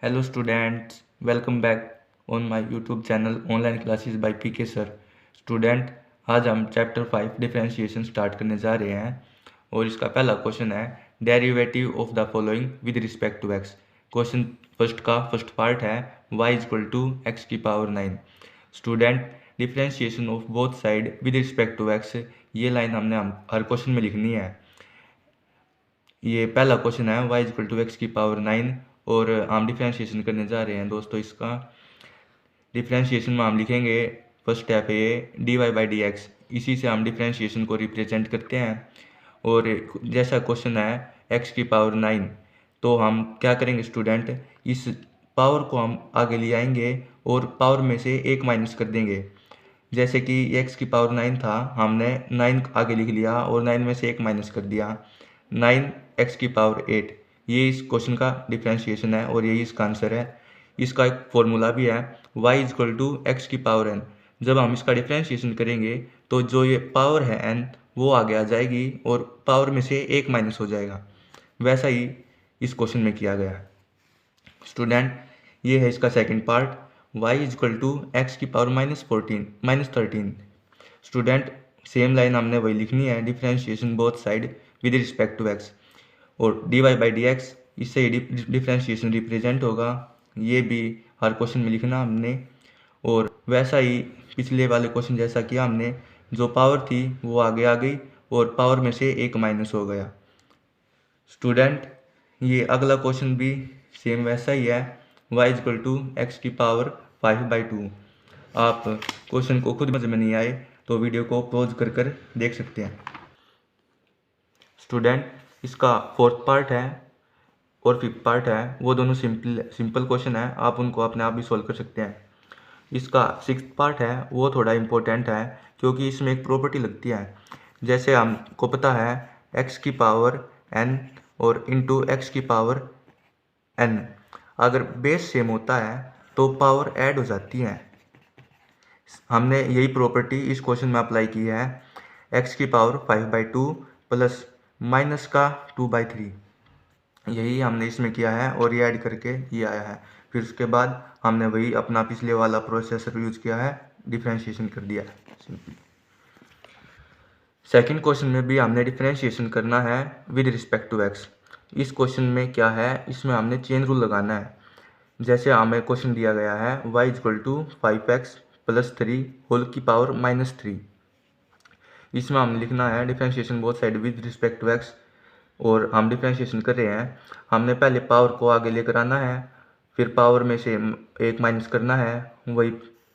Hello students, welcome back on my YouTube channel Online Classes by PK Sir। Student, आज हम chapter 5 differentiation start करने जा रहे हैं और इसका पहला क्वेश्चन है derivative of the following with respect to x. Question first part है y इक्वल टू एक्स की power 9। Student, differentiation of both side with respect to x, ये लाइन हम हर क्वेश्चन में लिखनी है। ये पहला क्वेश्चन है y इक्वल टू एक्स की पावर 9 और हम डिफ्रेंशिएशन करने जा रहे हैं। दोस्तों, इसका डिफ्रेंशिएशन में हम लिखेंगे फर्स्ट स्टेप है d y by d x. इसी से हम डिफ्रेंशिएशन को रिप्रेजेंट करते हैं। और जैसा क्वेश्चन है x की पावर 9, तो हम क्या करेंगे स्टूडेंट, इस पावर को हम आगे ले आएंगे और पावर में से एक माइनस कर देंगे। जैसे कि x की पावर 9 था, हमने 9 आगे लिख लिया और 9 में से एक माइनस कर दिया, 9x की पावर 8। ये इस क्वेश्चन का डिफ्रेंशिएशन है और यही इसका आंसर है। इसका एक फॉर्मूला भी है y इक्वल टू एक्स की पावर n। जब हम इसका डिफ्रेंशिएशन करेंगे तो जो ये पावर है n वो आगे आ जाएगी और पावर में से एक माइनस हो जाएगा। वैसा ही इस क्वेश्चन में किया गया है। स्टूडेंट, ये है इसका second part, y equal to x की पावर -13। स्टूडेंट, सेम लाइन हमने वही लिखनी है, differentiation both side with respect to x, और d y by d x, इससे डिफरेंशिएशन रिप्रेजेंट होगा। ये भी हर क्वेश्चन में लिखना हमने। और वैसा ही पिछले वाले क्वेश्चन जैसा किया हमने, जो पावर थी वो आगे आ गई और पावर में से एक माइनस हो गया। स्टूडेंट, ये अगला क्वेश्चन भी सेम वैसा ही है, y इक्वल टू एक्स की पावर 5/2। आप क्वेश्चन को खुद समझ में नहीं आए तो वीडियो को पॉज कर कर देख सकते हैं। स्टूडेंट, इसका फोर्थ पार्ट है और फिफ्थ पार्ट है, वो दोनों सिंपल क्वेश्चन है, आप उनको अपने आप भी सॉल्व कर सकते हैं। इसका सिक्स्थ पार्ट है वो थोड़ा इम्पोर्टेंट है क्योंकि इसमें एक प्रॉपर्टी लगती है। जैसे हमको पता है x की पावर n और इंटू एक्स की पावर n, अगर बेस सेम होता है तो पावर ऐड हो जाती है। हमने यही प्रॉपर्टी इस क्वेश्चन में अप्लाई की है, x की पावर 5/2 प्लस माइनस का 2/3, यही हमने इसमें किया है और ये ऐड करके ये आया है। फिर उसके बाद हमने वही अपना पिछले वाला प्रोसेसर यूज किया है, डिफरेंशिएशन कर दिया है सिंपली। सेकंड क्वेश्चन में भी हमने डिफरेंशिएशन करना है विद रिस्पेक्ट टू एक्स। इस क्वेश्चन में क्या है, इसमें हमने चेन रूल लगाना है। जैसे हमें क्वेश्चन दिया गया है y equal to 5x plus 3 whole की पावर -3। इसमें हमने लिखना है differentiation both side with respect to x, और हम डिफरेंशिएशन कर रहे हैं। हमने पहले पावर को आगे लेकर आना है, फिर पावर में से एक माइनस करना है, वही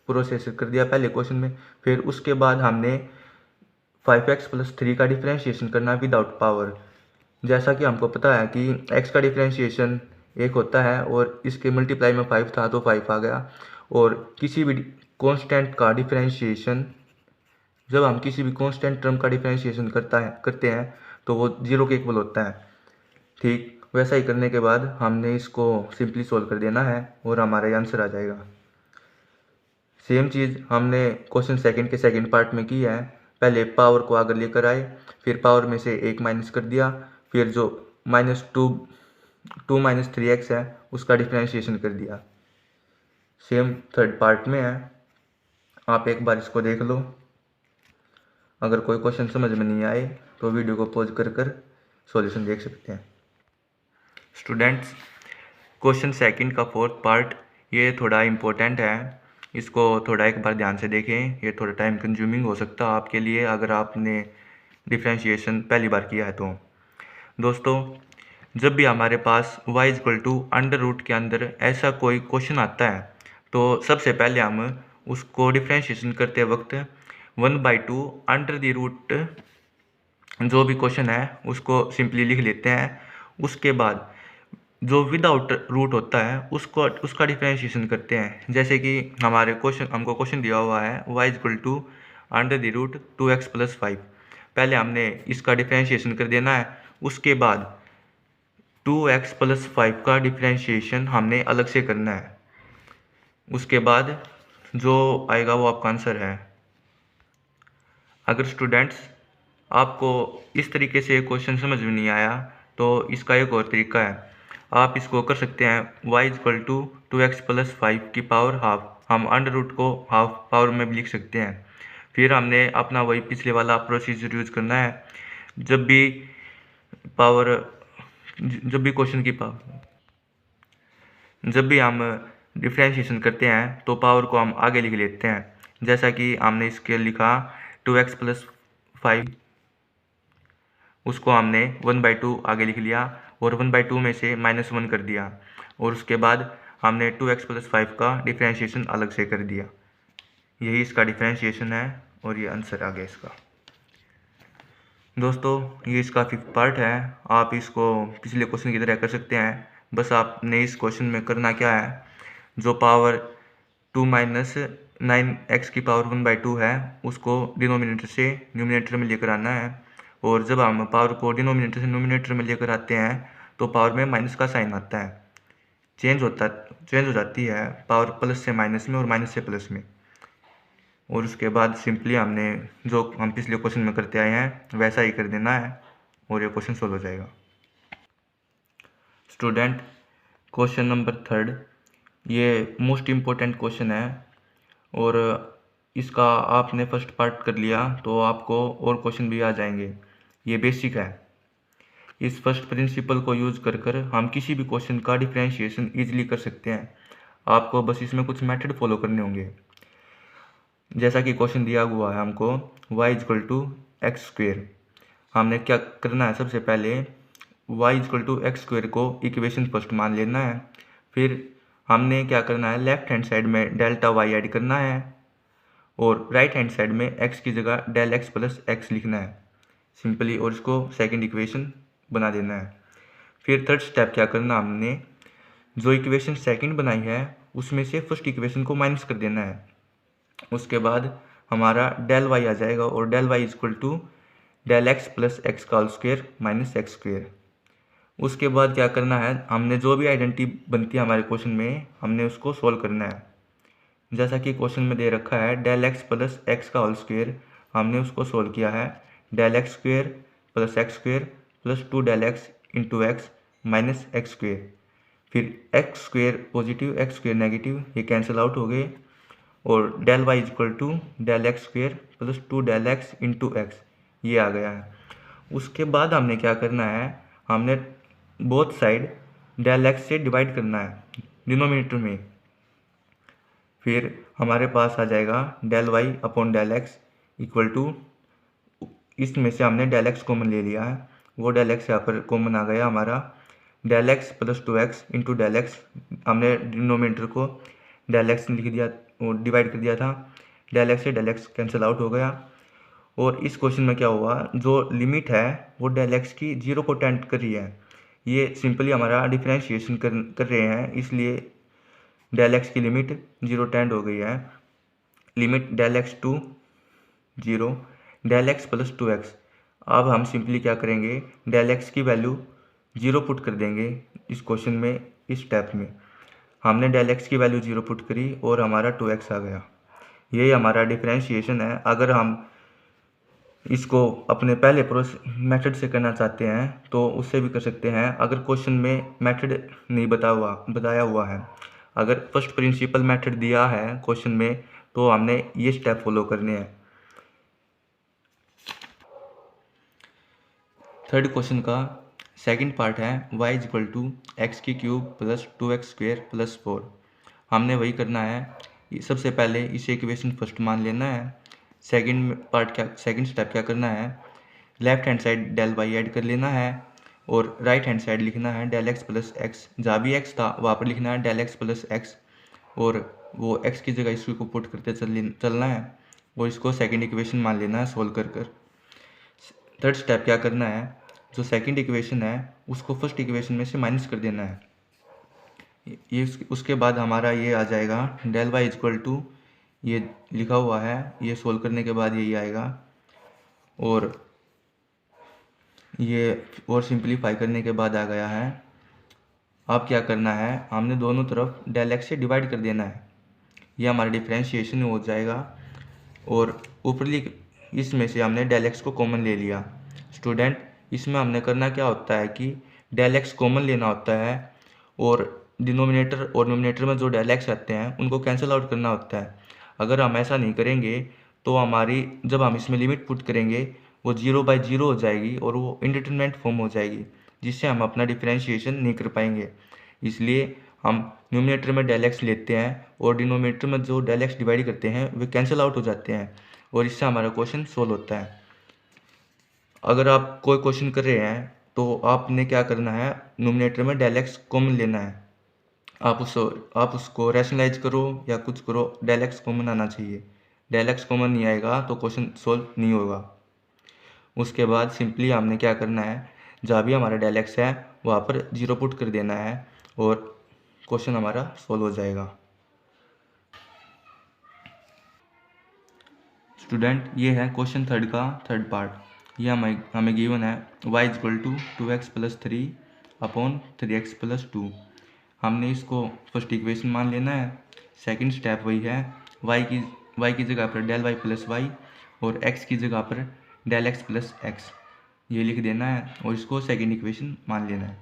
प्रोसेस कर दिया पहले क्वेश्चन में। फिर उसके बाद हमने 5x प्लस 3 का डिफरेंशिएशन करना है विदाउट पावर। जैसा कि हमको पता है कि x का डिफरेंशिएशन 1 होता है और इसके मल्टीप्लाई में 5 था तो 5 आ गया। और किसी भी कांस्टेंट का डिफरेंशिएशन, जब हम किसी भी कांस्टेंट टर्म का डिफरेंशिएशन करते हैं तो वो 0 के इक्वल होता है। ठीक वैसा ही करने के बाद हमने इसको सिंपली सोल्व कर देना है और हमारा आंसर आ जाएगा। सेम चीज़ हमने क्वेश्चन सेकंड के सेकंड पार्ट में की है। पहले पावर को आगे लेकर आए, फिर पावर में से एक माइनस कर दिया, फिर जो -2 - 3x है उसका डिफरेंशिएशन कर दिया। सेम थर्ड पार्ट में है, आप एक बार इसको देख लो। अगर कोई क्वेश्चन समझ में नहीं आए तो वीडियो को पॉज कर कर सॉल्यूशन देख सकते हैं। स्टूडेंट्स, क्वेश्चन सेकंड का फोर्थ पार्ट ये थोड़ा इम्पोर्टेंट है, इसको थोड़ा एक बार ध्यान से देखें। ये थोड़ा टाइम कंज्यूमिंग हो सकता है आपके लिए अगर आपने डिफरेंशिएशन पहली बार किया है तो। दोस्तों, जब भी हमारे पास y equal to under root के अंदर ऐसा कोई क्वेश्चन आता है तो सबसे पहले हम उसको डिफरेंशिएशन करते वक्त 1/2 अंडर द रूट, जो भी क्वेश्चन है उसको सिंपली लिख लेते हैं। उसके बाद जो विदाउट रूट होता है उसका डिफरेंशिएशन करते हैं। जैसे कि हमको क्वेश्चन दिया हुआ है y equal to under the root 2x plus 5। पहले हमने इसका डिफरेंशिएशन कर देना है, उसके बाद 2x प्लस 5 का डिफरेंशिएशन हमने अलग से करना है। उसके बाद जो आएगा वो आपका आंसर है। अगर स्टूडेंट्स आपको इस तरीके से क्वेश्चन समझ में नहीं आया तो इसका एक और तरीका है। आप इसको कर सकते हैं y equal to 2x plus 5 की पावर हाफ। हम अंडर रूट को हाफ पावर में भी लिख सकते हैं। फिर हमने अपना वही पिछले वाला प्रोसीजर यूज करना है। जब भी पावर जब भी क्वेश्चन की पावर जब भी हम डिफ्रेंशिएशन करते हैं तो पावर को हम आगे लिख लेते हैं। जैसा कि हमने इसके लिखा 2x प्लस 5, उसको हमने 1/2 आगे लिख लिया और 1/2 में से -1 कर दिया और उसके बाद हमने 2x प्लस 5 का डिफ्रेंशिएशन अलग से कर दिया। यही इसका डिफ्रेंशिएशन है और ये आंसर आ गया इसका। दोस्तों ये इसका 5th पार्ट है। आप इसको पिछले क्वेश्चन की तरह कर सकते हैं। बस आपने इस क्वेश्चन में करना क्या है, जो पावर 2 माइनस 9x की पावर 1/2 है उसको डिनोमिनेटर से न्यूमिनेटर में लेकर आना है। और जब हम पावर को डिनोमिनेटर से न्यूमिनेटर में लेकर आते हैं तो पावर में माइनस का साइन आता है, चेंज हो जाती है पावर प्लस से माइनस में और माइनस से प्लस में। और उसके बाद सिंपली हमने जो हम पिछले क्वेश्चन में करते आए हैं वैसा ही कर देना है और ये क्वेश्चन सोल्व हो जाएगा। स्टूडेंट, क्वेश्चन नंबर 3 ये मोस्ट इम्पोर्टेंट क्वेश्चन है और इसका आपने फर्स्ट पार्ट कर लिया तो आपको और क्वेश्चन भी आ जाएंगे। ये बेसिक है। इस फर्स्ट प्रिंसिपल को यूज़ कर कर हम किसी भी क्वेश्चन का डिफरेंशिएशन ईजिली कर सकते हैं। आपको बस इसमें कुछ मेथड फॉलो करने होंगे। जैसा कि क्वेश्चन दिया हुआ है हमको y equal to x square. हमने क्या करना है, सबसे पहले y equal to x square को इक्वेशन फर्स्ट मान लेना है। फिर हमने क्या करना है, लेफ्ट हैंड साइड में डेल्टा y ऐड करना है और राइट हैंड साइड में x की जगह डेल x प्लस x लिखना है सिंपली, और इसको सेकंड इक्वेशन बना देना है। फिर थर्ड स्टेप क्या करना, हमने जो इक्वेशन सेकंड बनाई है उसमें से फर्स्ट इक्वेशन को माइनस कर देना है। उसके बाद हमारा डेल y आ जाएगा और del y equal to del x plus x का whole square minus x square. उसके बाद क्या करना है, हमने जो भी आइडेंटिटी बनती है हमारे क्वेश्चन में हमने उसको सोल्व करना है। जैसा कि क्वेश्चन में दे रखा है डेल एक्स प्लस एक्स का होल स्क्वेयर, हमने उसको सोल्व किया है del x square plus x square plus 2 del x into x minus x square. फिर x square positive x square negative, ये कैंसिल आउट हो गए और del y equal to del x square plus 2 del x into x, ये आ गया है। उसके बाद हमने क्या करना है, हमने बोथ साइड डेल एक्स से डिवाइड करना है डिनोमिनेटर में। फिर हमारे पास आ जाएगा del y upon del x equal to, इसमें से हमने डेल एक्स कॉमन ले लिया है, वो डेल एक्स यहाँ पर कॉमन आ गया हमारा, del x plus 2x into del x. हमने डिनोमिनेटर को डेल एक्स लिख दिया और डिवाइड कर दिया था, डेल एक्स से डेल एक्स कैंसिल आउट हो गया। और इस क्वेश्चन में क्या हुआ, जो लिमिट है वो डेल एक्स की 0 को टेंड कर रही है। ये सिंपली हमारा डिफरेंशिएशन कर रहे हैं, इसलिए डेल एक्स की लिमिट 0 टेंड हो गई है। Limit del x to 0 del x plus 2x। अब हम सिंपली क्या करेंगे, डेल एक्स की वैल्यू 0 पुट कर देंगे इस क्वेश्चन में। इस स्टेप में हमने डेल एक्स की वैल्यू 0 पुट करी और हमारा 2x आ गया। यही हमारा डिफरेंशिएशन है। अगर हम इसको अपने पहले मेथड से करना चाहते हैं तो उससे भी कर सकते हैं, अगर क्वेश्चन में मेथड नहीं बताया हुआ है। अगर फर्स्ट प्रिंसिपल मेथड दिया है क्वेश्चन में तो हमने ये स्टेप फॉलो करने हैं। थर्ड क्वेश्चन का सेकंड पार्ट है y इक्वल टू एक्स की cube plus 2x square plus 4। हमने वही करना है। सबसे पहले इसे इक्वेशन फर्स्ट मान लेना है। सेकंड स्टेप क्या करना है, left hand side del y add कर लेना है और राइट हैंड साइड लिखना है डेल एक्स प्लस एक्स। जहाँ भी x था वहाँ पर लिखना है डेल एक्स प्लस एक्स और वो x की जगह इसको पुट करते चलना है और इसको सेकंड इक्वेशन मान लेना है सोल्व कर। थर्ड स्टेप क्या करना है, जो सेकंड इक्वेशन है उसको फर्स्ट इक्वेशन में से माइनस कर देना है। ये उसके बाद हमारा ये आ जाएगा डेल वाई इक्वल टू, ये लिखा हुआ है, ये सोल्व करने के बाद यही आएगा और ये और सिंपलीफाई करने के बाद आ गया है। अब क्या करना है, हमने दोनों तरफ डेल एक्स से डिवाइड कर देना है, ये हमारा डिफरेंशिएशन हो जाएगा। और ऊपरली इसमें से हमने डेल एक्स को कॉमन ले लिया। स्टूडेंट, इसमें हमने करना क्या होता है कि डेल एक्स कॉमन लेना होता है और डिनोमिनेटर और नोमिनेटर में जो डेल एक्स आते हैं उनको कैंसिल आउट करना होता है। अगर हम ऐसा नहीं करेंगे तो हमारी जब हम इसमें लिमिट पुट करेंगे वो 0/0 हो जाएगी और वो इंडिटरमिनेट फॉर्म हो जाएगी, जिससे हम अपना डिफरेंशिएशन नहीं कर पाएंगे। इसलिए हम न्यूमिनेटर में डेल एक्स लेते हैं और डिनोमिनेटर में जो डेल एक्स डिवाइड करते हैं वे कैंसिल आउट हो जाते हैं और इससे हमारा क्वेश्चन सोल्व होता है। अगर आप कोई क्वेश्चन कर रहे हैं तो आपने क्या करना है, न्यूमिनेटर में डेल एक्स कॉमन लेना है। आप उसको रैशनलाइज करो या कुछ करो, डेल एक्स कॉमन आना चाहिए। डेल एक्स कॉमन नहीं आएगा तो क्वेश्चन सोल्व नहीं होगा। उसके बाद सिंपली हमने क्या करना है, जहाँ भी हमारा डेल एक्स है वहाँ पर 0 पुट कर देना है और क्वेश्चन हमारा सोल्व हो जाएगा। स्टूडेंट, ये है क्वेश्चन थर्ड का थर्ड पार्ट। ये हमें गिवन है y = 2x + 3 अपॉन 3x + 2। हमने इसको फर्स्ट इक्वेशन मान लेना है। सेकंड स्टेप वही है, y की जगह पर del y + y और x की जगह पर del x + x ये लिख देना है और इसको सेकंड इक्वेशन मान लेना है।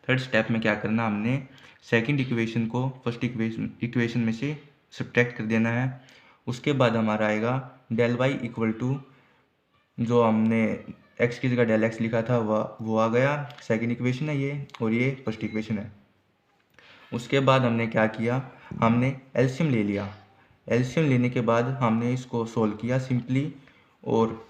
थर्ड स्टेप में क्या करना, हमने सेकंड इक्वेशन को फर्स्ट इक्वेशन में से सब्ट्रैक्ट कर देना है। उसके बाद हमारा आएगा del y = जो हमने x की जगह del x लिखा था वो आ गया, सेकंड इक्वेशन है ये, और ये फर्स्ट इक्वेशन है। उसके बाद हमने क्या किया, हमने एलसीएम ले लिया। एलसीएम लेने के बाद हमने इसको सोल्व किया सिंपली, और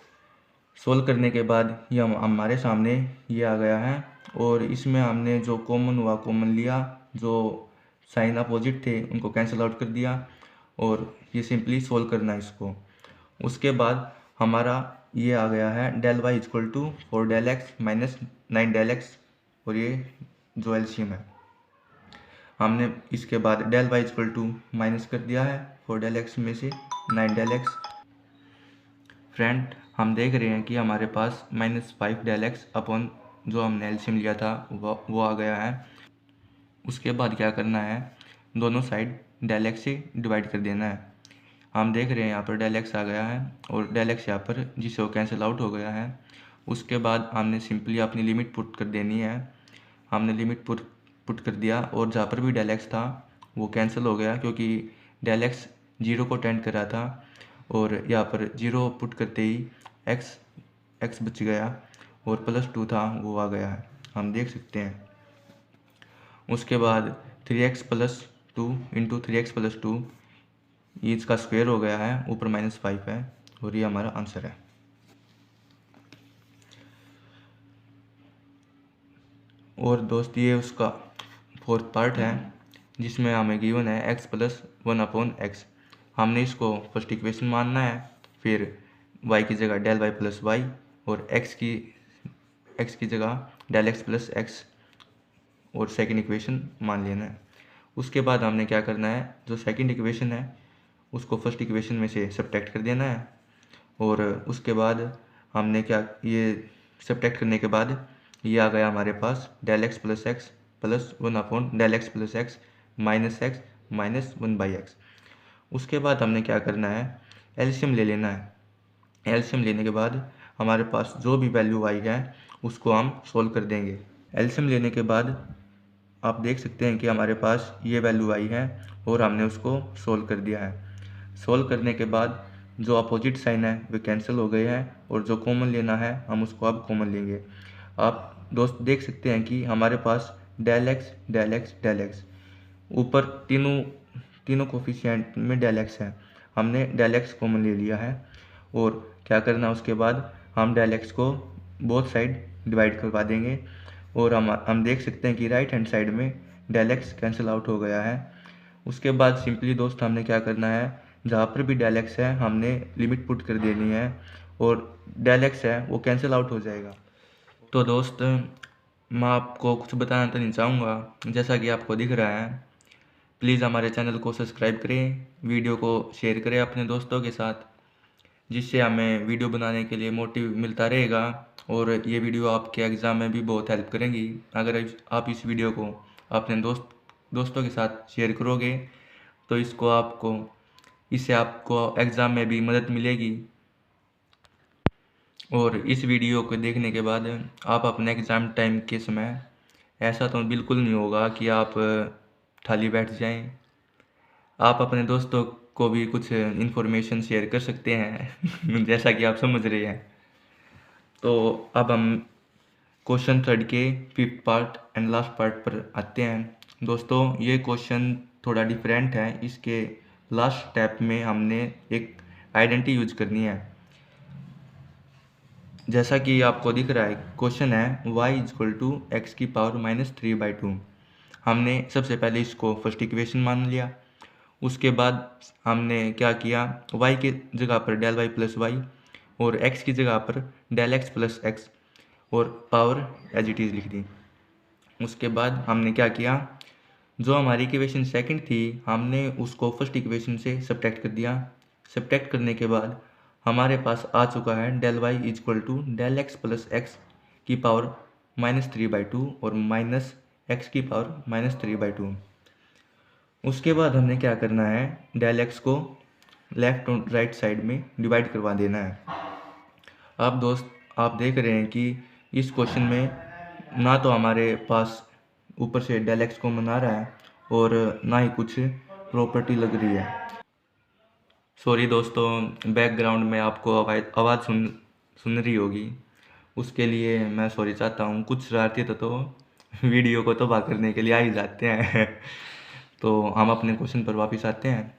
सोल्व करने के बाद ये हमारे सामने ये आ गया है। और इसमें हमने जो कॉमन हुआ कॉमन लिया, जो साइन अपोजिट थे उनको कैंसिल आउट कर दिया और ये सिंपली सोल्व करना है इसको। उसके बाद हमारा ये आ गया है del y = 4 del x - 9 del x, और ये जो एलसीएम है हमने इसके बाद del y = माइनस कर दिया है 4 del x में से 9 del x। फ्रेंड, हम देख रहे हैं कि हमारे पास -5 del x अपॉन जो हमने एलसीएम लिया था वो आ गया है। उसके बाद क्या करना है, दोनों साइड del x से डिवाइड कर देना है। हम देख रहे हैं यहाँ पर del x आ गया है और del x यहाँ पर जिससे वो कैंसिल आउट हो गया है। उसके बाद हमने सिंपली अपनी लिमिट पुट कर देनी है। हमने लिमिट पुट कर दिया और जहाँ पर भी del x था वो कैंसिल हो गया, क्योंकि del x 0 को टेंड कर रहा था और यहाँ पर 0 पुट करते ही x बच गया और +2 था वो आ गया है, हम देख सकते हैं। उसके बाद 3x + 2 × 3x + 2 ये इसका स्क्वायर हो गया है, ऊपर -5 है और ये हमारा आंसर है। और दोस्त ये उसका फोर्थ पार्ट है जिसमें हमें गिवन है x + 1/x। हमने इसको फर्स्ट इक्वेशन मानना है, फिर y की जगह del y + y और x की जगह del x + x और सेकंड इक्वेशन मान लेना है। उसके बाद हमने क्या करना है, जो सेकंड इक्वेशन है उसको फर्स्ट इक्वेशन में से सब्ट्रैक्ट कर देना है। और उसके बाद हमने क्या, ये सब्ट्रैक्ट करने के बाद ये आ गया हमारे पास del x + x + 1/del x + x -x -1/x। उसके बाद हमने क्या करना है, एलसीएम ले लेना है। एलसीएम लेने के बाद हमारे पास जो भी वैल्यू आई है उसको हम सोल्व कर देंगे। एलसीएम लेने के बाद आप देख सकते हैं कि हमारे पास ये वैल्यू आई है और हमने उसको सोल्व कर दिया है। सोल्व करने के बाद जो अपोजिट साइन है वे कैंसिल हो गए हैं और जो कॉमन लेना है हम उसको अब कॉमन लेंगे। आप दोस्त देख सकते हैं कि हमारे पास del x del x del x ऊपर तीनों कोफिशिएंट में del x है, हमने del x कॉमन ले लिया है। और क्या करना, उसके बाद हम del x को बोथ साइड डिवाइड करवा देंगे और हम देख सकते हैं कि राइट हैंड साइड में del x कैंसिल आउट हो गया है। उसके बाद सिंपली दोस्त हमने क्या करना है, जहाँ पर भी del x है हमने लिमिट पुट कर देनी है और del x है वो कैंसिल आउट हो जाएगा। तो दोस्त, मैं आपको कुछ बताना तो नहीं चाहूँगा, जैसा कि आपको दिख रहा है। प्लीज़ हमारे चैनल को सब्सक्राइब करें, वीडियो को शेयर करें अपने दोस्तों के साथ, जिससे हमें वीडियो बनाने के लिए मोटिव मिलता रहेगा और ये वीडियो आपके एग्ज़ाम में भी बहुत हेल्प करेंगी। अगर आप इस वीडियो को अपने दोस्तों के साथ शेयर करोगे तो इससे आपको एग्ज़ाम में भी मदद मिलेगी। और इस वीडियो को देखने के बाद आप अपने एग्ज़ाम टाइम के समय ऐसा तो बिल्कुल नहीं होगा कि आप खाली बैठ जाएं। आप अपने दोस्तों को भी कुछ इन्फॉर्मेशन शेयर कर सकते हैं जैसा कि आप समझ रहे हैं। तो अब हम क्वेश्चन थर्ड के fifth part and last part पर आते हैं। दोस्तों ये क्वेश्चन थोड़ा डिफरेंट है। इसके लास्ट स्टेप में हमने एक आइडेंटिटी यूज करनी है। जैसा कि आपको दिख रहा है क्वेश्चन है y is equal to x की पावर -3/2। हमने सबसे पहले इसको फर्स्ट इक्वेशन मान लिया। उसके बाद हमने क्या किया, y की जगह पर डेल वाई प्लस वाई और x की जगह पर डेल एक्स प्लस एक्स और पावर एज इट इज़ लिख दी। उसके बाद हमने क्या किया, जो हमारी इक्वेशन सेकंड थी हमने उसको फर्स्ट इक्वेशन से सब्ट्रैक्ट कर दिया। सब्ट्रैक्ट करने के बाद हमारे पास आ चुका है del y is equal to del x plus x की पावर -3/2 और माइनस एक्स की पावर -3/2। उसके बाद हमने क्या करना है, डेल एक्स को लेफ्ट और राइट साइड में डिवाइड करवा देना है। अब दोस्त आप देख रहे हैं कि इस क्वेश्चन में ना तो हमारे पास ऊपर से डेल एक्स कॉमन आ रहा है और ना ही कुछ प्रॉपर्टी लग रही है। सॉरी दोस्तों, बैकग्राउंड में आपको आवाज़ सुन रही होगी, उसके लिए मैं सॉरी चाहता हूँ। कुछ शरारती तो वीडियो को तबाह करने के लिए आ ही जाते हैं तो हम अपने क्वेश्चन पर वापस आते हैं।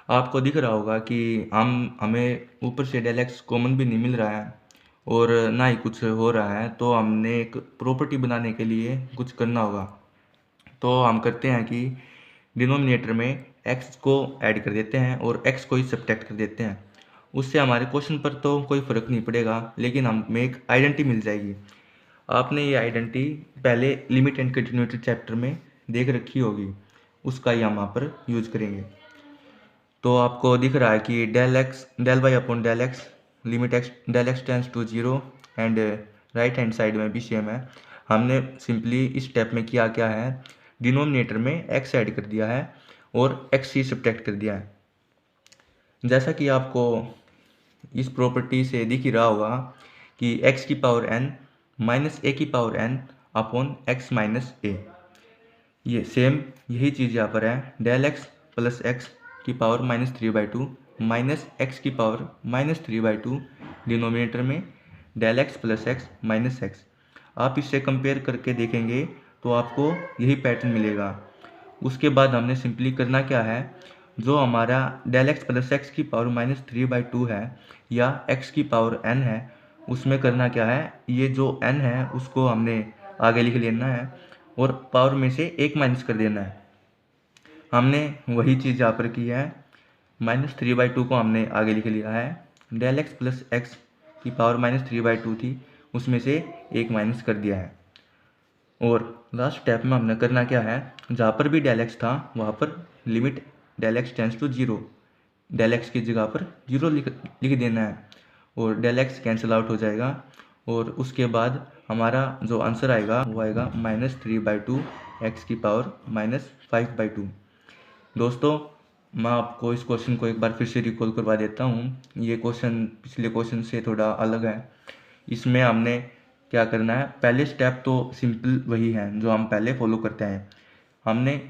आपको दिख रहा होगा कि हमें ऊपर से डेल एक्स कॉमन भी नहीं मिल रहा है और ना ही कुछ हो रहा है, तो हमने एक प्रॉपर्टी बनाने के लिए कुछ करना होगा। तो हम करते हैं कि डिनोमिनेटर में x को ऐड कर देते हैं और x को ही सब्ट्रैक्ट कर देते हैं। उससे हमारे क्वेश्चन पर तो कोई फ़र्क नहीं पड़ेगा, लेकिन हमें एक आइडेंटिटी मिल जाएगी। आपने ये आइडेंटिटी पहले लिमिट एंड कंटिन्यूटी चैप्टर में देख रखी होगी, उसका ही हम यहाँ पर यूज करेंगे। तो आपको दिख रहा है कि del y upon del x limit x del x tends to 0 and right hand side में भी सेम है। हमने सिंपली इस स्टेप में किया क्या है, डिनोमिनेटर में x ऐड कर दिया है और x ही सब्ट्रैक्ट कर दिया है। जैसा कि आपको इस प्रॉपर्टी से दिख ही रहा होगा कि x की पावर n माइनस ए की power n upon x minus a, ये सेम यही चीज़ यहाँ पर है। डेल एक्स प्लस एक्स की पावर -3/2 माइनस एक्स की पावर -3/2 डिनोमिनेटर में del x plus x minus x. आप इससे कंपेयर करके देखेंगे तो आपको यही पैटर्न मिलेगा। उसके बाद हमने सिंपली करना क्या है, जो हमारा डेल एक्स प्लस एक्स की पावर -3/2 है या एक्स की पावर n है, उसमें करना क्या है, ये जो n है उसको हमने आगे लिख लेना है और पावर में से एक माइनस कर देना है। हमने वही चीज़ यहाँ पर की है, -3/2 को हमने आगे लिख लिया है। डेल एक्स प्लस एक्स की पावर -3/2 थी, उसमें से एक माइनस कर दिया है। और लास्ट स्टेप में हमने करना क्या है, जहाँ पर भी डेल एक्स था वहाँ पर limit del x tends to 0, del x की जगह पर 0 लिख देना है और डेल एक्स कैंसिल आउट हो जाएगा। और उसके बाद हमारा जो आंसर आएगा वो आएगा -3/2 एक्स की पावर -5/2। दोस्तों मैं आपको इस क्वेश्चन को एक बार फिर से रिकॉल करवा देता हूँ। ये क्वेश्चन पिछले क्वेश्चन से थोड़ा अलग है। इसमें हमने क्या करना है, पहले स्टेप तो सिंपल वही है जो हम पहले फॉलो करते हैं। हमने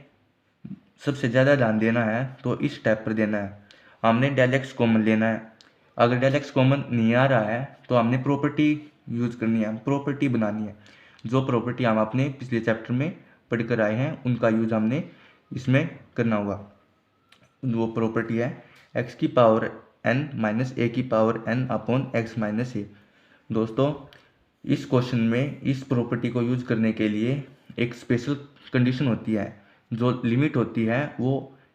सबसे ज़्यादा ध्यान देना है तो इस स्टेप पर देना है। हमने डेल एक्स कॉमन लेना है। अगर डेल एक्स कॉमन नहीं आ रहा है तो हमने प्रॉपर्टी यूज करनी है, प्रॉपर्टी बनानी है। जो प्रॉपर्टी हम अपने पिछले चैप्टर में पढ़ कर आए हैं उनका यूज हमने इसमें करना होगा। वो प्रॉपर्टी है एक्स की पावर n माइनस ए की power n upon x minus a. दोस्तों इस क्वेश्चन में इस प्रॉपर्टी को यूज करने के लिए एक स्पेशल कंडीशन होती है। जो लिमिट होती है वो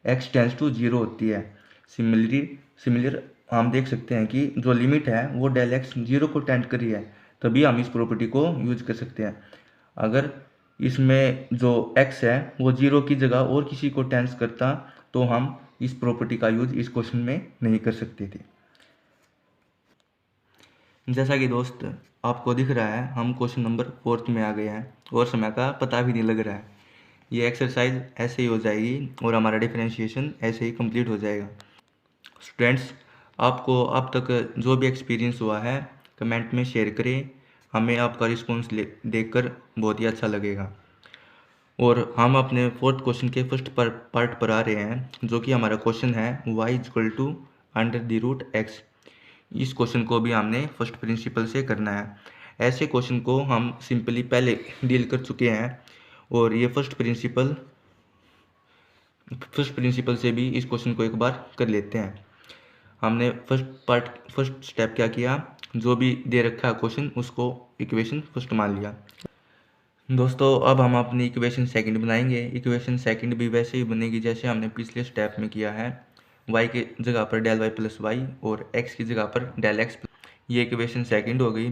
x टेंस टू 0 होती है। सिमिलर हम देख सकते हैं कि जो लिमिट है वो डेल एक्स 0 को टेंड कर रही है, तभी हम इस प्रॉपर्टी को यूज कर सकते हैं। अगर इसमें जो x है वो 0 की जगह और किसी को टेंस करता तो हम इस प्रॉपर्टी का यूज इस क्वेश्चन में नहीं कर सकते थे। जैसा कि दोस्त आपको दिख रहा है हम क्वेश्चन नंबर 4 में आ गए हैं और समय का पता भी नहीं लग रहा है। ये एक्सरसाइज ऐसे ही हो जाएगी और हमारा डिफरेंशिएशन ऐसे ही कंप्लीट हो जाएगा। स्टूडेंट्स आपको अब तक जो भी एक्सपीरियंस हुआ है कमेंट में शेयर करें, हमें आपका रिस्पॉन्स देखकर बहुत ही अच्छा लगेगा। और हम अपने फोर्थ क्वेश्चन के फर्स्ट पार्ट पर आ रहे हैं, जो कि हमारा क्वेश्चन है y equal to under the root x. इस क्वेश्चन को भी हमने फर्स्ट प्रिंसिपल से करना है। ऐसे क्वेश्चन को हम सिंपली पहले डील कर चुके हैं, और ये फर्स्ट प्रिंसिपल से भी इस क्वेश्चन को एक बार कर लेते हैं। हमने फर्स्ट स्टेप क्या किया, जो भी दे रखा है क्वेश्चन उसको इक्वेशन फर्स्ट मान लिया। दोस्तों अब हम अपनी इक्वेशन सेकंड बनाएंगे। इक्वेशन सेकंड भी वैसे ही बनेगी जैसे हमने पिछले स्टेप में किया है। y की जगह पर डेल वाई प्लस वाई और x की जगह पर डेल एक्स, ये इक्वेशन सेकंड हो गई।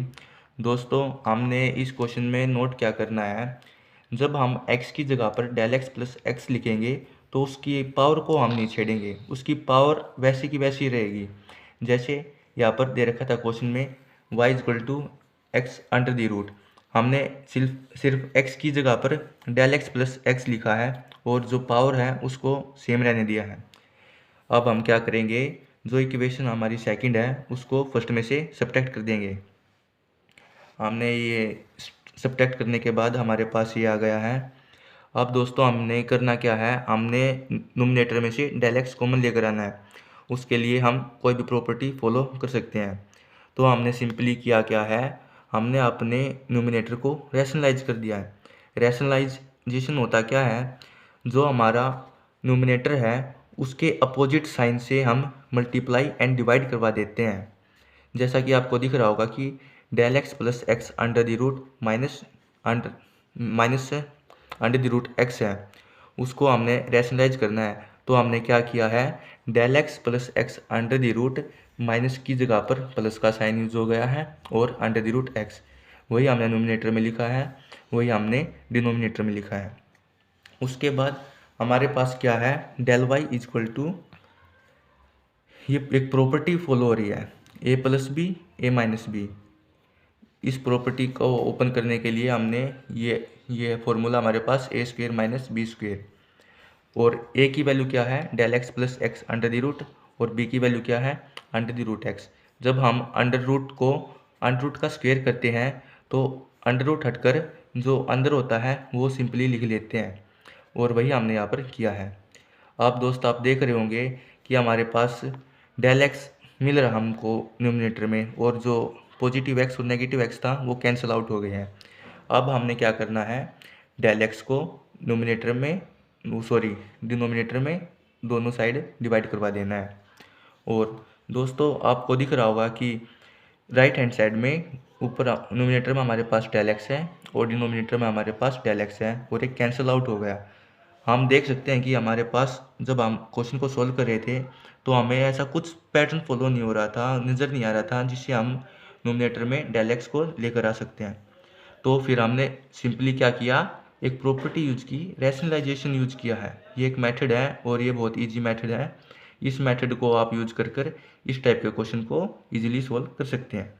दोस्तों हमने इस क्वेश्चन में नोट क्या करना है, जब हम x की जगह पर डेल एक्स प्लस एक्स लिखेंगे तो उसकी पावर को हम नहीं छेड़ेंगे, उसकी पावर वैसी की वैसी रहेगी। जैसे यहाँ पर दे रखा था क्वेश्चन में y equal to x under the root, हमने सिर्फ x की जगह पर डेल एक्स प्लस एक्स लिखा है और जो पावर है उसको सेम रहने दिया है। अब हम क्या करेंगे, जो इक्वेशन हमारी सेकंड है उसको फर्स्ट में से सब्ट्रैक्ट कर देंगे। हमने ये सब्ट्रैक्ट करने के बाद हमारे पास ये आ गया है। अब दोस्तों हमने करना क्या है, हमने नोमिनेटर में से डेल एक्स कॉमन लेकर आना है। उसके लिए हम कोई भी प्रॉपर्टी फॉलो कर सकते हैं। तो हमने सिंपली किया क्या है, हमने अपने नोमिनेटर को रैशनलाइज कर दिया है। रैशनलाइजेशन होता क्या है, जो हमारा नोमिनेटर है उसके अपोजिट साइन से हम मल्टीप्लाई एंड डिवाइड करवा देते हैं। जैसा कि आपको दिख रहा होगा कि del x plus x under the root minus under the root x है, उसको हमने रैशनलाइज करना है। तो हमने क्या किया है, del x plus x under the root minus की जगह पर प्लस का साइन यूज हो गया है और अंडर द रूट एक्स वही हमने नोमिनेटर में लिखा है, वही हमने डिनोमिनेटर में लिखा है। उसके बाद हमारे पास क्या है, डेल वाई इजक्वल टू, ये एक प्रॉपर्टी फॉलो हो रही है a plus b a minus b. इस प्रॉपर्टी को ओपन करने के लिए हमने ये फॉर्मूला हमारे पास a square minus b square, और ए की वैल्यू क्या है del x plus x under the root, और बी की वैल्यू क्या है अंडर द रूट एक्स। जब हम अंडर रूट का स्क्वेयर करते हैं तो अंडर रूट हटकर जो अंदर होता है वो सिंपली लिख लेते हैं, और वही हमने यहाँ पर किया है। आप दोस्त आप देख रहे होंगे कि हमारे पास डेल एक्स मिल रहा हमको न्यूमिनेटर में, और जो पॉजिटिव एक्स और नेगेटिव एक्स था वो कैंसिल आउट हो गए हैं। अब हमने क्या करना है, डेल एक्स को डिनोमिनेटर में दोनों साइड डिवाइड करवा देना है। और दोस्तों आपको दिख रहा होगा कि राइट हैंड साइड में ऊपर नोमिनेटर में हमारे पास डेल एक्स है और डिनोमिनेटर में हमारे पास डेल एक्स है, और एक कैंसिल आउट हो गया। हम देख सकते हैं कि हमारे पास जब हम क्वेश्चन को सोल्व कर रहे थे तो हमें ऐसा कुछ पैटर्न फॉलो नहीं हो रहा था, नज़र नहीं आ रहा था जिससे हम नोमिनेटर में डेल एक्स को लेकर आ सकते हैं। तो फिर हमने सिंपली क्या किया, एक प्रॉपर्टी यूज की, रैशनलाइजेशन यूज किया है। ये एक मेथड है और ये बहुत इजी मेथड है। इस मेथड को आप यूज कर इस टाइप के क्वेश्चन को इजीली सोल्व कर सकते हैं।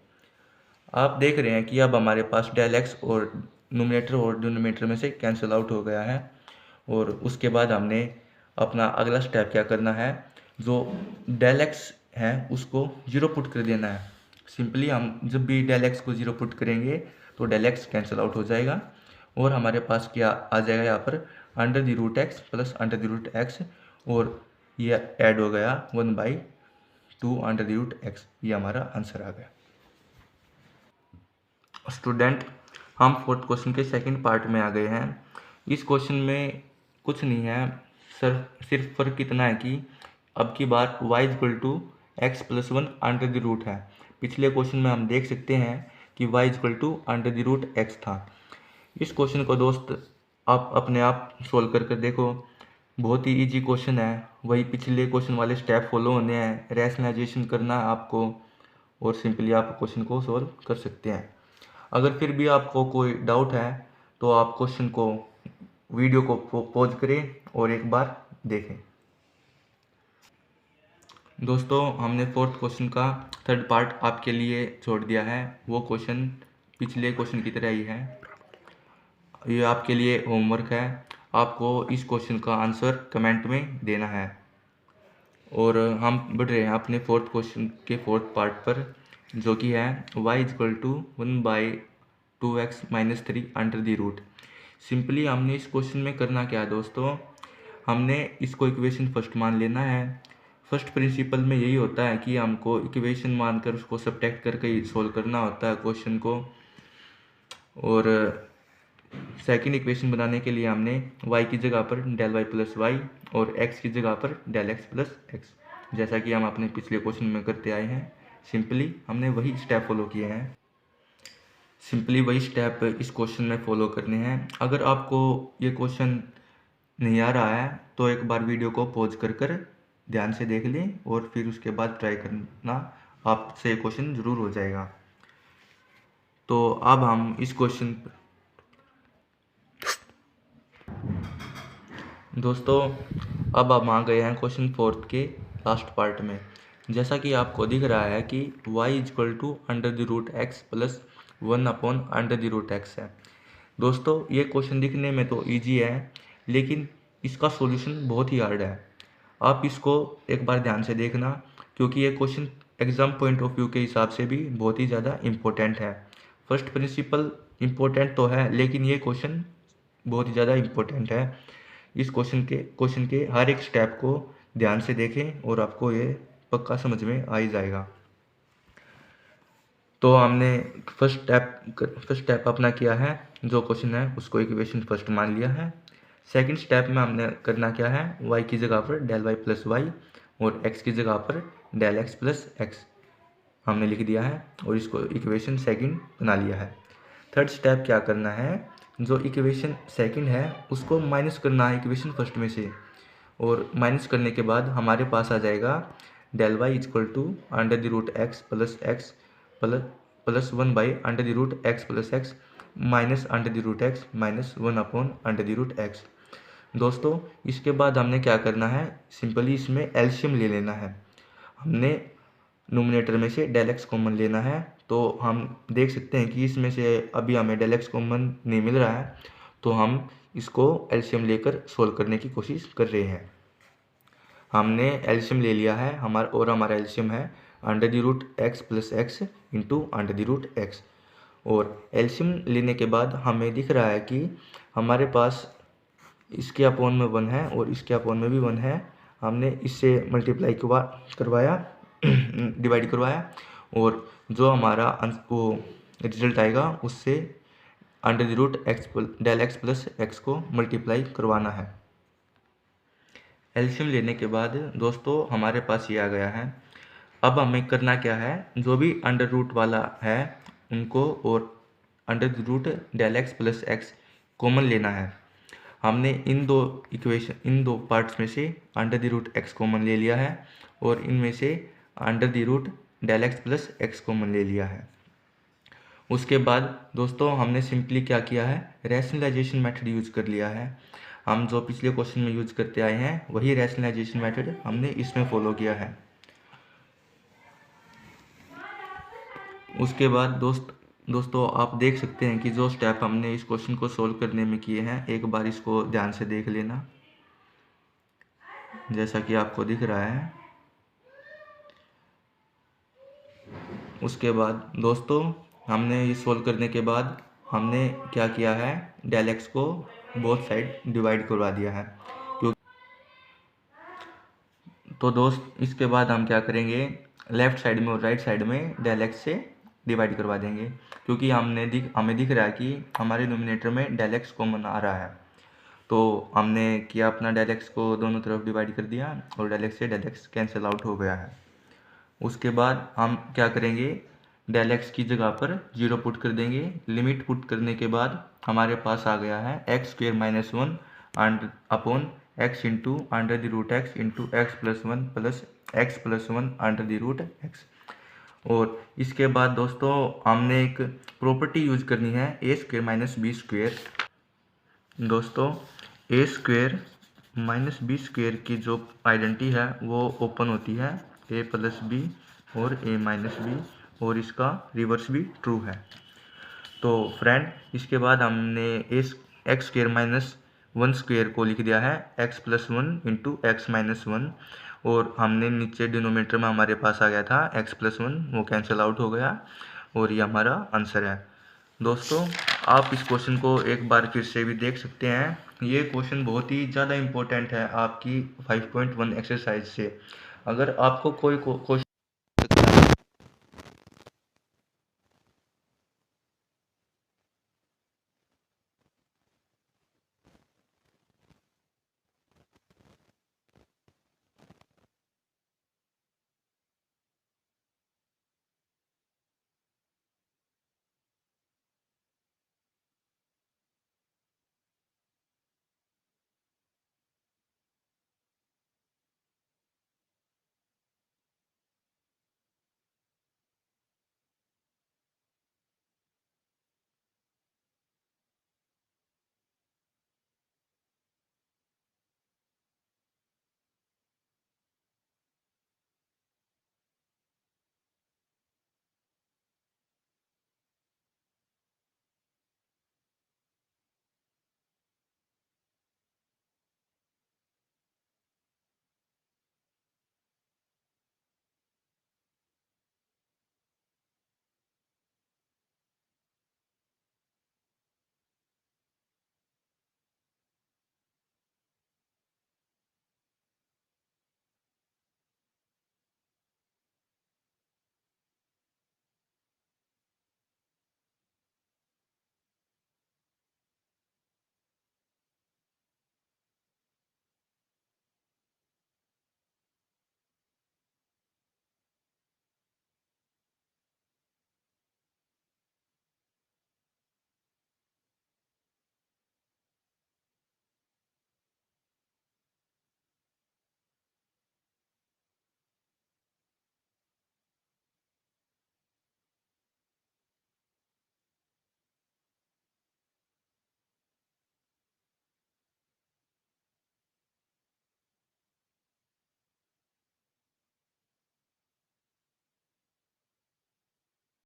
आप देख रहे हैं कि अब हमारे पास डेल एक्स और नोमिनेटर और डिनोमिनेटर में से कैंसिल आउट हो गया है। और उसके बाद हमने अपना अगला स्टेप क्या करना है, जो डेल एक्स है उसको जीरो पुट कर देना है। सिंपली हम जब भी डेल एक्स को जीरो पुट करेंगे तो डेल एक्स कैंसिल आउट हो जाएगा, और हमारे पास क्या आ जाएगा यहाँ पर under the root x plus under the root x, और ये ऐड हो गया 1/2 अंडर द रूट एक्स। ये हमारा आंसर आ गया। स्टूडेंट हम फोर्थ क्वेश्चन के सेकंड पार्ट में आ गए हैं। इस क्वेश्चन में कुछ नहीं है सर, सिर्फ फ़र्क इतना है कि अब की बार y equal to x plus one under the root है। पिछले क्वेश्चन में हम देख सकते हैं कि y equal to under the root x था। इस क्वेश्चन को दोस्त आप अपने आप सोल्व कर देखो, बहुत ही इजी क्वेश्चन है। वही पिछले क्वेश्चन वाले स्टेप फॉलो होने हैं, रैशनलाइजेशन करना है आपको, और सिंपली आप क्वेश्चन को सोल्व कर सकते हैं। अगर फिर भी आपको कोई डाउट है तो आप क्वेश्चन को वीडियो को पॉज करें और एक बार देखें। दोस्तों हमने फोर्थ क्वेश्चन का थर्ड पार्ट आपके लिए छोड़ दिया है। वो क्वेश्चन पिछले क्वेश्चन की तरह ही है। ये आपके लिए होमवर्क है, आपको इस क्वेश्चन का आंसर कमेंट में देना है। और हम बढ़ रहे हैं अपने फोर्थ क्वेश्चन के फोर्थ पार्ट पर, जो कि है y equal to 1/2x minus 3 under the root. Simply हमने इस क्वेश्चन में करना क्या है दोस्तों, हमने इसको इक्वेशन फर्स्ट मान लेना है। फर्स्ट प्रिंसिपल में यही होता है कि हमको इक्वेशन मानकर उसको सब्ट्रैक्ट करके ही सोल्व करना होता है क्वेश्चन को। और सेकंड इक्वेशन बनाने के लिए हमने y की जगह पर डेल वाई प्लस वाई और x की जगह पर डेल एक्स प्लस एक्स, जैसा कि हम अपने पिछले क्वेश्चन में करते आए हैं। सिंपली हमने वही स्टेप फॉलो किए हैं, सिंपली वही स्टेप इस क्वेश्चन में फॉलो करने हैं। अगर आपको ये क्वेश्चन नहीं आ रहा है तो एक बार वीडियो को पॉज कर ध्यान से देख लें और फिर उसके बाद ट्राई करना, आपसे क्वेश्चन ज़रूर हो जाएगा। तो अब हम इस क्वेश्चन दोस्तों अब हम आ गए हैं क्वेश्चन फोर्थ के लास्ट पार्ट में। जैसा कि आपको दिख रहा है कि y is equal to under the root x plus 1/√x है। दोस्तों ये क्वेश्चन दिखने में तो इजी है, लेकिन इसका सॉल्यूशन बहुत ही हार्ड है। आप इसको एक बार ध्यान से देखना, क्योंकि ये question exam point of view के हिसाब से भी बहुत ही ज़्यादा इम्पोर्टेंट है। फर्स्ट प्रिंसिपल इम्पोर्टेंट तो है, लेकिन ये क्वेश्चन बहुत ही ज़्यादा इम्पोर्टेंट है। इस क्वेश्चन के हर एक स्टेप को ध्यान से देखें और आपको ये पक्का समझ में आ ही जाएगा। तो हमने फर्स्ट स्टेप अपना किया है, जो क्वेश्चन है उसको इक्वेशन फर्स्ट मान लिया है। सेकंड स्टेप में हमने करना क्या है, y की जगह पर डेल वाई प्लस वाई और x की जगह पर डेल एक्स प्लस एक्स हमने लिख दिया है और इसको इक्वेशन सेकंड बना लिया है। थर्ड स्टेप क्या करना है, जो इक्वेशन सेकंड है उसको माइनस करना है इक्वेशन फर्स्ट में से, और माइनस करने के बाद हमारे पास आ जाएगा del y is equal to under the root x plus 1/√x plus x minus under the root x minus 1/√x। दोस्तों इसके बाद हमने क्या करना है, सिंपली इसमें एलसीएम ले लेना है। हमने नोमिनेटर में से डेल एक्स कॉमन लेना है, तो हम देख सकते हैं कि इसमें से अभी हमें डेल एक्स कॉमन नहीं मिल रहा है, तो हम इसको एलसीएम लेकर सोल्व करने की कोशिश कर रहे हैं। हमने एलसीएम ले लिया है हमारा एलसीएम है under the root x plus x into under the root x. और एलसीएम लेने के बाद हमें दिख रहा है कि हमारे पास इसके अपॉन में 1 है और इसके अपॉन में भी 1 है। हमने इससे मल्टीप्लाई करवाया डिवाइड करवाया, और जो हमारा वो रिजल्ट आएगा उससे under the root x del x plus x को मल्टीप्लाई करवाना है। एलसीएम लेने के बाद दोस्तों हमारे पास ये आ गया है। अब हमें करना क्या है, जो भी अंडर रूट वाला है उनको और under the root del x plus x common लेना है। हमने इन दो पार्ट्स में से under the root x common ले लिया है और इनमें से under the root del x plus x common ले लिया है। उसके बाद दोस्तों हमने सिंपली क्या किया है, रैशनलाइजेशन मेथड यूज कर लिया है। हम जो पिछले क्वेश्चन में यूज करते आए हैं वही रैशनलाइजेशन मेथड हमने इसमें फॉलो किया है। उसके बाद दोस्तों आप देख सकते हैं कि जो स्टेप हमने इस क्वेश्चन को सोल्व करने में किए हैं, एक बार इसको ध्यान से देख लेना, जैसा कि आपको दिख रहा है। उसके बाद दोस्तों हमने ये सोल्व करने के बाद हमने क्या किया है, डेल एक्स को बोथ साइड डिवाइड करवा दिया है। तो दोस्त इसके बाद हम क्या करेंगे, लेफ़्ट साइड में और राइट साइड में डेल एक्स से डिवाइड करवा देंगे, क्योंकि हमें दिख रहा है कि हमारे नोमिनेटर में डेल एक्स कॉमन आ रहा है। तो हमने किया अपना डेल एक्स को दोनों तरफ डिवाइड कर दिया और डेल एक्स से डेल एक्स कैंसिल आउट हो गया है। उसके बाद हम क्या करेंगे, डेल एक्स की जगह पर 0 पुट कर देंगे। लिमिट पुट करने के बाद हमारे पास आ गया है x square minus 1 under upon x into under the root x into x plus 1 plus x plus 1 under the root x. और इसके बाद दोस्तों हमने एक प्रॉपर्टी यूज करनी है, ए स्क्वेयर माइनस बी स्क्वेयर। दोस्तों ए स्क्वेयर माइनस बी स्क्वेयर की जो आइडेंटिटी है वो ओपन होती है ए प्लस बी और ए माइनस बी, और इसका रिवर्स भी ट्रू है। तो फ्रेंड इसके बाद हमने एक्स स्क्वेयर माइनस 1 स्क्वेयर को लिख दिया है x plus 1 into x minus 1, और हमने नीचे डिनोमिनेटर में हमारे पास आ गया था एक्स प्लस 1, वो कैंसिल आउट हो गया और ये हमारा आंसर है। दोस्तों, आप इस क्वेश्चन को एक बार फिर से भी देख सकते हैं। ये क्वेश्चन बहुत ही ज़्यादा इम्पोर्टेंट है आपकी 5.1 एक्सरसाइज से। अगर आपको कोई क्वेश्चन